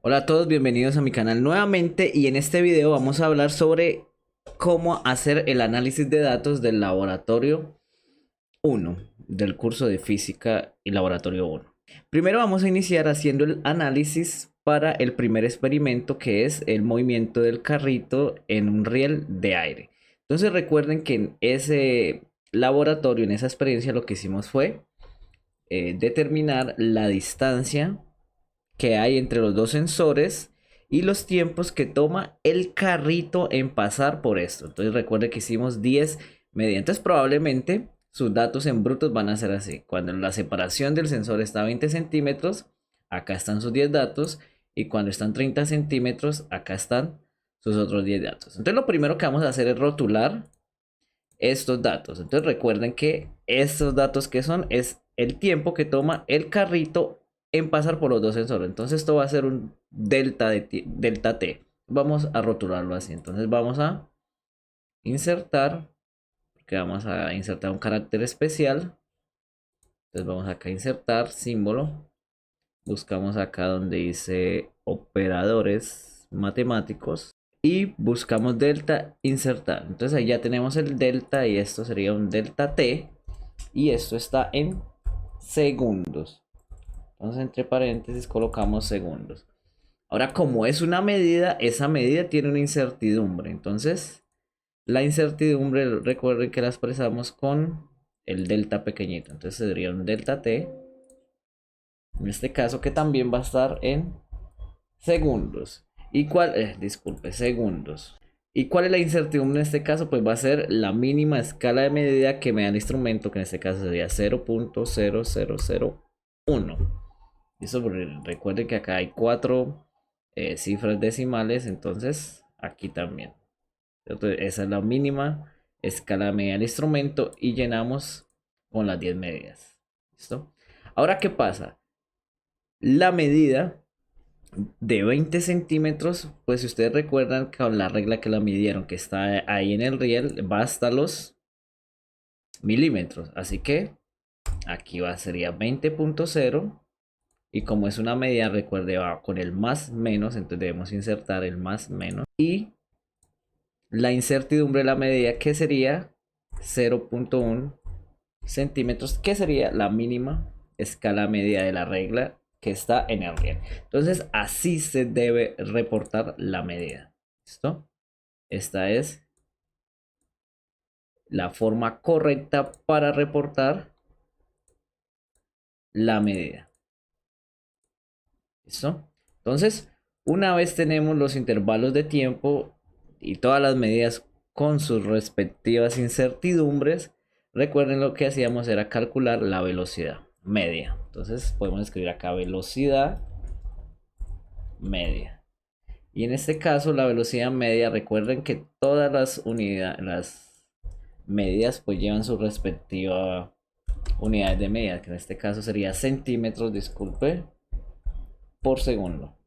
Hola a todos, bienvenidos a mi canal nuevamente y en este video vamos a hablar sobre cómo hacer el análisis de datos del laboratorio uno del curso de física y laboratorio uno. Primero vamos a iniciar haciendo el análisis para el primer experimento, que es el movimiento del carrito en un riel de aire. Entonces recuerden que en ese laboratorio, en esa experiencia, lo que hicimos fue determinar la distancia que hay entre los dos sensores y los tiempos que toma el carrito en pasar por esto. Entonces recuerde que hicimos 10 mediante. Probablemente sus datos en brutos van a ser así. Cuando la separación del sensor está a 20 centímetros, acá están sus 10 datos. Y cuando están 30 centímetros, acá están sus otros 10 datos. Entonces lo primero que vamos a hacer es rotular estos datos. Entonces recuerden que estos datos que son es el tiempo que toma el carrito en pasar por los dos sensores. Entonces esto va a ser un delta t. Vamos a rotularlo así. Entonces vamos a insertar, porque vamos a insertar un carácter especial. Entonces vamos acá a insertar símbolo. Buscamos acá donde dice operadores matemáticos y buscamos delta insertar. Entonces ahí ya tenemos el delta y esto sería un delta t y esto está en segundos. Entonces entre paréntesis colocamos segundos. Ahora, como es una medida, esa medida tiene una incertidumbre. Entonces la incertidumbre, recuerden que la expresamos con el delta pequeñito. Entonces sería un delta t, en este caso, que también va a estar en segundos. ¿Y cuál? Disculpe, segundos. ¿Y cuál es la incertidumbre en este caso? Pues va a ser la mínima escala de medida que me da el instrumento, que en este caso sería 0.0001. Eso, recuerden que acá hay cuatro cifras decimales, entonces aquí también. Entonces, esa es la mínima escala de medida del instrumento y llenamos con las 10 medidas. ¿Listo? Ahora, ¿qué pasa? La medida de 20 centímetros, pues si ustedes recuerdan que con la regla que la midieron, que está ahí en el riel, va hasta los milímetros. Así que aquí sería 20.0. Y como es una medida, recuerde, va con el más menos, entonces debemos insertar el más menos. Y la incertidumbre de la medida, que sería 0.1 centímetros, que sería la mínima escala media de la regla que está en el riel. Entonces así se debe reportar la medida. ¿Listo? Esta es la forma correcta para reportar la medida. ¿Listo? Entonces, una vez tenemos los intervalos de tiempo y todas las medidas con sus respectivas incertidumbres, recuerden lo que hacíamos era calcular la velocidad media. Entonces podemos escribir acá velocidad media. Y en este caso la velocidad media, recuerden que todas las unidades, las medidas pues llevan su respectiva unidades de medida, que en este caso sería centímetros, disculpe, por segundo.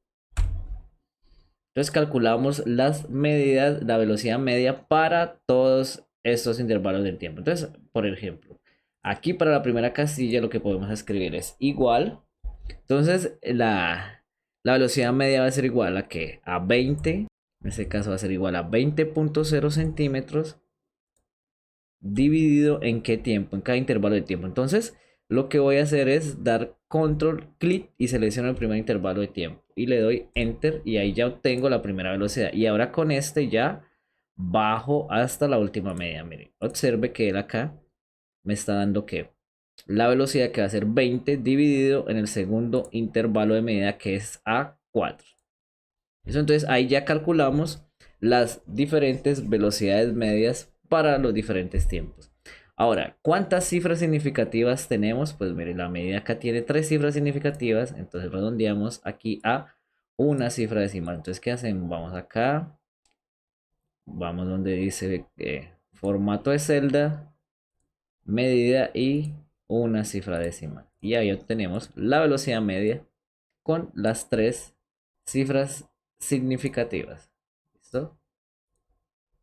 Entonces calculamos las medidas, la velocidad media para todos estos intervalos del tiempo. Entonces, por ejemplo, aquí para la primera casilla lo que podemos escribir es igual. Entonces, la velocidad media va a ser igual a que a 20. En este caso va a ser igual a 20.0 centímetros dividido en qué tiempo, en cada intervalo de tiempo. Entonces, lo que voy a hacer es dar control, clic y selecciono el primer intervalo de tiempo. Y le doy enter y ahí ya obtengo la primera velocidad. Y ahora con este ya bajo hasta la última media. Miren, observe que él acá me está dando que la velocidad que va a ser 20 dividido en el segundo intervalo de medida, que es a 4. Eso, entonces ahí ya calculamos las diferentes velocidades medias para los diferentes tiempos. Ahora, ¿cuántas cifras significativas tenemos? Pues mire, la medida acá tiene tres cifras significativas, entonces redondeamos aquí a una cifra decimal. Entonces, ¿qué hacemos? Vamos acá, vamos donde dice formato de celda, medida y una cifra decimal. Y ahí obtenemos la velocidad media con las tres cifras significativas. ¿Listo?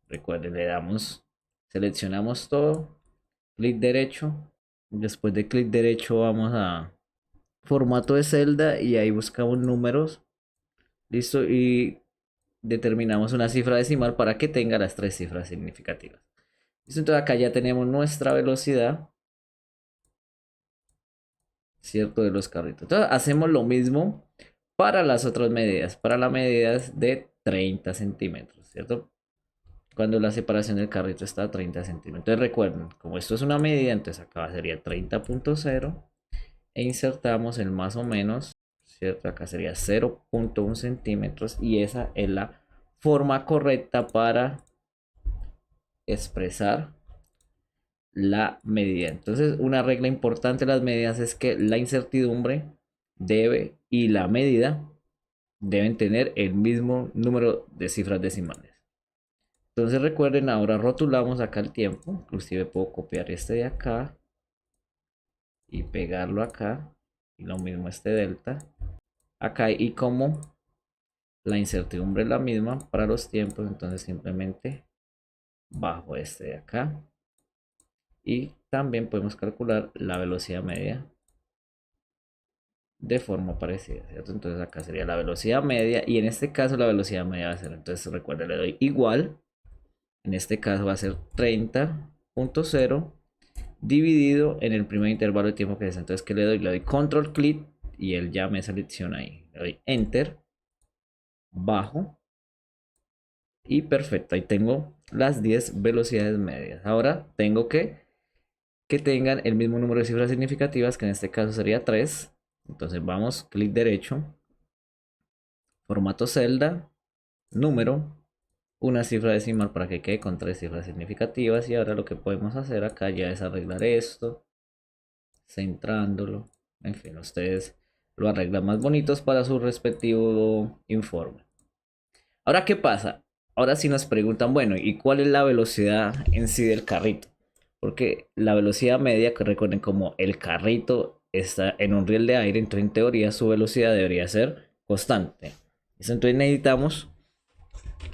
Recuerden, le damos, seleccionamos todo, clic derecho. Después de clic derecho vamos a formato de celda y ahí buscamos números. Listo, y determinamos una cifra decimal para que tenga las tres cifras significativas. Listo, entonces acá ya tenemos nuestra velocidad, ¿cierto? De los carritos. Entonces hacemos lo mismo para las otras medidas. Para las medidas de 30 centímetros, ¿cierto? Cuando la separación del carrito está a 30 centímetros. Entonces recuerden, como esto es una medida, entonces acá sería 30.0 e insertamos el más o menos, ¿cierto? Acá sería 0.1 centímetros y esa es la forma correcta para expresar la medida. Entonces, una regla importante de las medidas es que la incertidumbre debe y la medida deben tener el mismo número de cifras decimales. Entonces recuerden, ahora rotulamos acá el tiempo. Inclusive puedo copiar este de acá y pegarlo acá. Y lo mismo este delta. Acá, y como la incertidumbre es la misma para los tiempos, entonces simplemente bajo este de acá. Y también podemos calcular la velocidad media de forma parecida, ¿cierto? Entonces acá sería la velocidad media y en este caso la velocidad media va a ser, entonces recuerden, le doy igual, en este caso va a ser 30.0 dividido en el primer intervalo de tiempo que es. Entonces, ¿qué le doy? Le doy control clic y él ya me selecciona ahí. Le doy enter, bajo y perfecto. Ahí tengo las 10 velocidades medias. Ahora tengo que tengan el mismo número de cifras significativas, que en este caso sería 3. Entonces vamos, clic derecho, formato celda, número, una cifra decimal para que quede con 3 cifras significativas. Y ahora lo que podemos hacer acá ya es arreglar esto, centrándolo. En fin, ustedes lo arreglan más bonitos para su respectivo informe. Ahora, ¿qué pasa? Ahora sí nos preguntan, bueno, ¿y cuál es la velocidad en sí del carrito? Porque la velocidad media, que recuerden, como el carrito está en un riel de aire, entonces en teoría su velocidad debería ser constante. Entonces necesitamos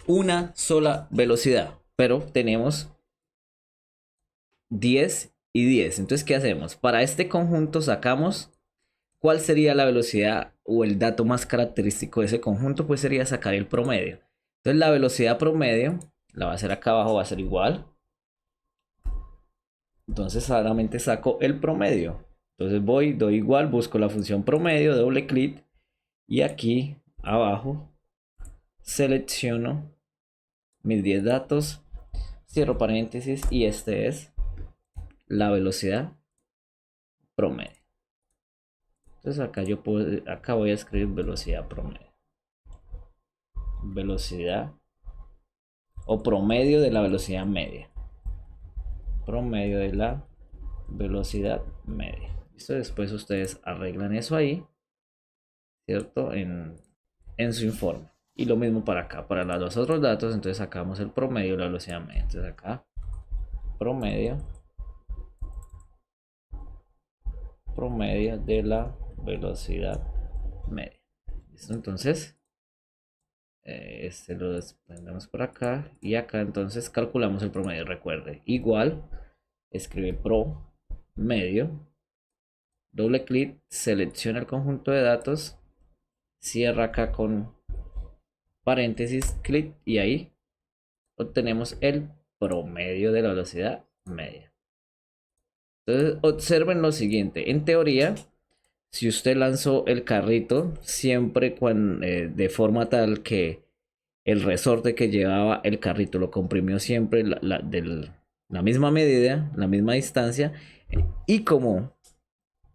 una sola velocidad, pero tenemos 10 y 10. Entonces, ¿qué hacemos? Para este conjunto sacamos cuál sería la velocidad o el dato más característico de ese conjunto, pues sería sacar el promedio. Entonces, la velocidad promedio la va a hacer acá abajo, va a ser igual. Entonces, solamente saco el promedio. Entonces, voy, doy igual, busco la función promedio, doble clic y aquí abajo selecciono mis 10 datos, cierro paréntesis y este es la velocidad promedio. Entonces acá yo puedo, acá voy a escribir velocidad promedio. Velocidad o promedio de la velocidad media. Promedio de la velocidad media. Listo, después ustedes arreglan eso ahí, ¿cierto? En su informe. Y lo mismo para acá, para los otros datos, entonces sacamos el promedio de la velocidad media. Entonces acá, promedio de la velocidad media. ¿Listo? Entonces, este lo desprendemos por acá y acá entonces calculamos el promedio. Recuerde, igual, escribe promedio, doble clic, selecciona el conjunto de datos, cierra acá con paréntesis, clic y ahí obtenemos el promedio de la velocidad media. Entonces observen lo siguiente, en teoría, si usted lanzó el carrito siempre de forma tal que el resorte que llevaba el carrito lo comprimió siempre la misma medida, la misma distancia, y como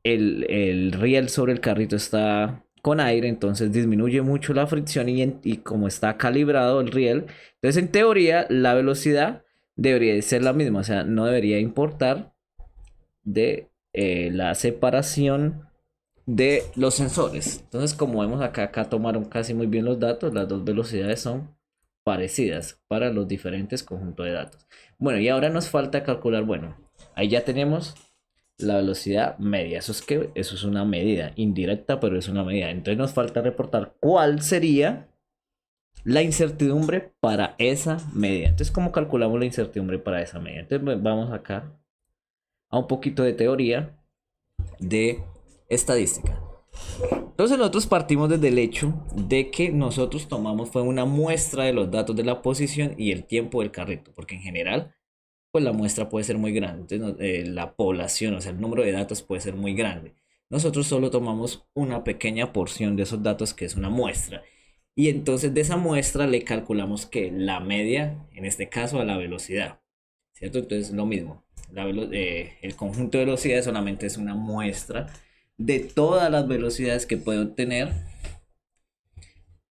el riel sobre el carrito está con aire, entonces disminuye mucho la fricción y como está calibrado el riel, entonces en teoría la velocidad debería ser la misma, o sea, no debería importar de la separación de los sensores. Entonces, como vemos acá tomaron casi muy bien los datos, las dos velocidades son parecidas para los diferentes conjuntos de datos. Bueno, y ahora nos falta calcular, bueno, ahí ya tenemos la velocidad media. Eso es una medida indirecta, pero es una medida. Entonces nos falta reportar cuál sería la incertidumbre para esa medida. Entonces, ¿cómo calculamos la incertidumbre para esa medida? Entonces, vamos acá a un poquito de teoría de estadística. Entonces nosotros partimos desde el hecho de que nosotros tomamos fue una muestra de los datos de la posición y el tiempo del carrito, porque en general pues la muestra puede ser muy grande, entonces, la población, o sea, el número de datos puede ser muy grande. Nosotros solo tomamos una pequeña porción de esos datos que es una muestra. Y entonces de esa muestra le calculamos que la media, en este caso a la velocidad, ¿cierto? Entonces lo mismo, el conjunto de velocidades solamente es una muestra de todas las velocidades que puede obtener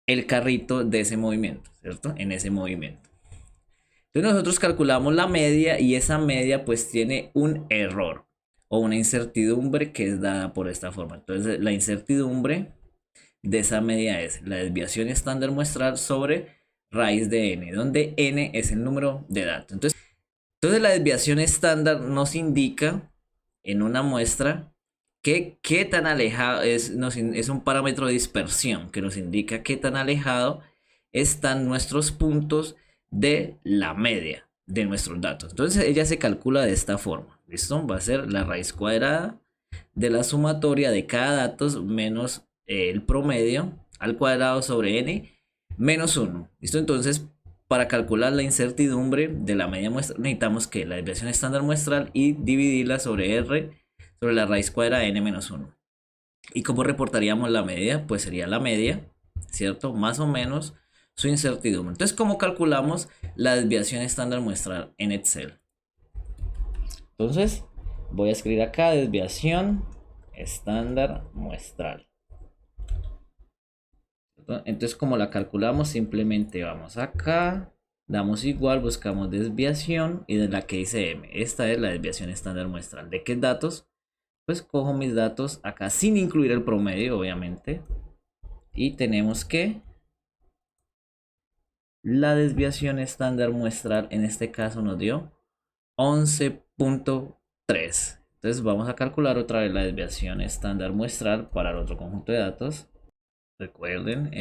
el carrito de ese movimiento, ¿cierto? En ese movimiento. Entonces nosotros calculamos la media y esa media pues tiene un error o una incertidumbre que es dada por esta forma. Entonces la incertidumbre de esa media es la desviación estándar muestral sobre raíz de n, donde n es el número de datos. Entonces la desviación estándar nos indica en una muestra que qué tan alejado es un parámetro de dispersión que nos indica qué tan alejado están nuestros puntos de la media de nuestros datos. Entonces ella se calcula de esta forma. ¿Listo? Va a ser la raíz cuadrada de la sumatoria de cada dato menos el promedio al cuadrado sobre n menos 1. ¿Listo? Entonces, para calcular la incertidumbre de la media muestra, necesitamos que la desviación estándar muestral y dividirla sobre r sobre la raíz cuadrada de n menos 1. ¿Y cómo reportaríamos la media? Pues sería la media, ¿cierto? Más o menos su incertidumbre. Entonces, ¿cómo calculamos la desviación estándar muestral en Excel? Entonces, voy a escribir acá desviación estándar muestral. Entonces, como la calculamos, simplemente vamos acá, damos igual, buscamos desviación y de la que dice M. Esta es la desviación estándar muestral. ¿De qué datos? Pues cojo mis datos acá sin incluir el promedio, obviamente. Y tenemos que la desviación estándar muestral en este caso nos dio 11.3. Entonces vamos a calcular otra vez la desviación estándar muestral para el otro conjunto de datos. Recuerden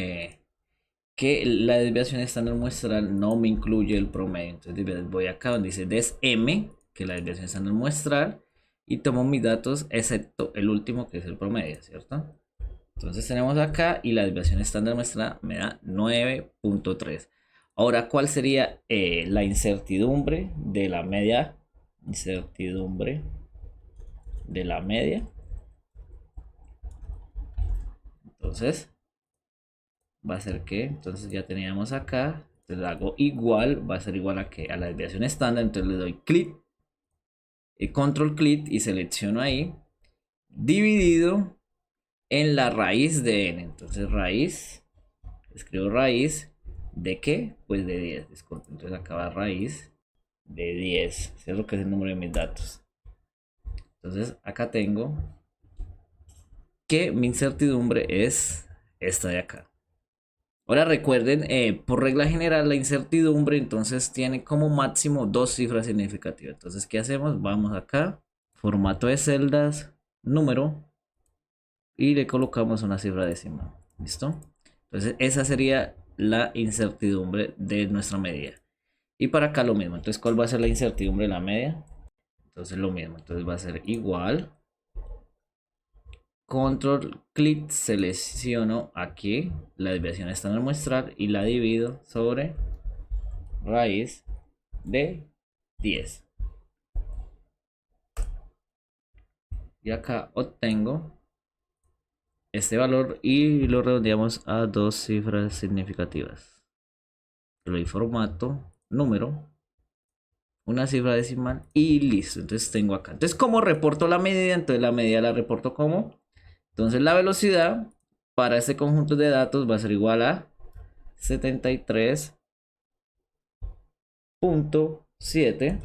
que la desviación estándar muestral no me incluye el promedio. Entonces voy acá donde dice DESM, que es la desviación estándar muestral, y tomo mis datos excepto el último que es el promedio, ¿cierto? Entonces tenemos acá y la desviación estándar muestral me da 9.3. Ahora, ¿cuál sería la incertidumbre de la media? Incertidumbre de la media. Entonces, va a ser que, entonces ya teníamos acá, entonces hago igual, va a ser igual a que a la desviación estándar, entonces le doy clic y control clic y selecciono ahí, dividido en la raíz de n. Entonces raíz, escribo raíz de qué, pues de 10, disculpe, entonces acá va raíz de 10, ¿cierto? Que es el número de mis datos. Entonces acá tengo que mi incertidumbre es esta de acá. Ahora recuerden, por regla general, la incertidumbre entonces tiene como máximo dos cifras significativas. Entonces, ¿qué hacemos? Vamos acá, formato de celdas, número, y le colocamos una cifra decimal. ¿Listo? Entonces, esa sería la incertidumbre de nuestra medida. Y para acá lo mismo. Entonces, ¿cuál va a ser la incertidumbre de la media? Entonces, lo mismo. Entonces, va a ser igual. Control clic, selecciono aquí la desviación estándar muestral y la divido sobre raíz de 10. Y acá obtengo este valor y lo redondeamos a dos cifras significativas. Le doy formato, número, una cifra decimal y listo. Entonces tengo acá. Entonces, ¿cómo reporto la medida? Entonces la medida la reporto como. Entonces la velocidad para este conjunto de datos va a ser igual a 73.7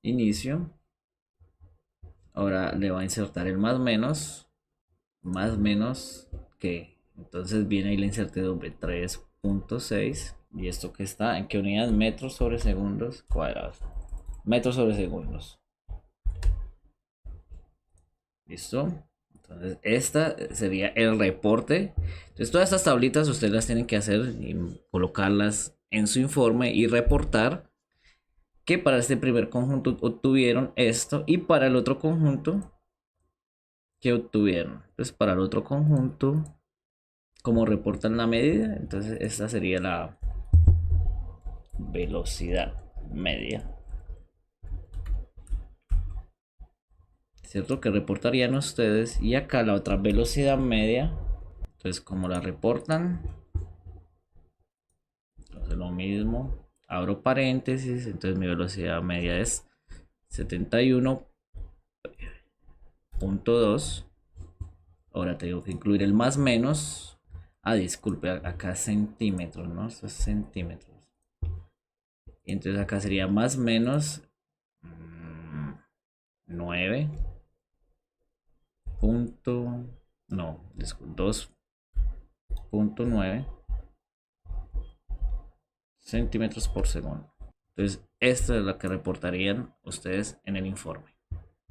inicio. Ahora le va a insertar el más menos que entonces viene ahí la incertidumbre 3.6 y esto que está en qué unidad, metros sobre segundos cuadrados, metros sobre segundos. Listo. Entonces esta sería el reporte. Entonces todas estas tablitas ustedes las tienen que hacer y colocarlas en su informe y reportar que para este primer conjunto obtuvieron esto y para el otro conjunto que obtuvieron. Entonces para el otro conjunto, como reportan la medida, entonces esta sería la velocidad media, ¿cierto? Que reportarían ustedes. Y acá la otra velocidad media, entonces como la reportan, entonces lo mismo, abro paréntesis, entonces mi velocidad media es 71.2. Ahora tengo que incluir el más menos. Ah, disculpe, acá centímetros, ¿no? Esto es centímetros. Y entonces acá sería más menos 9 punto, no, 2.9 centímetros por segundo. Entonces, esta es la que reportarían ustedes en el informe.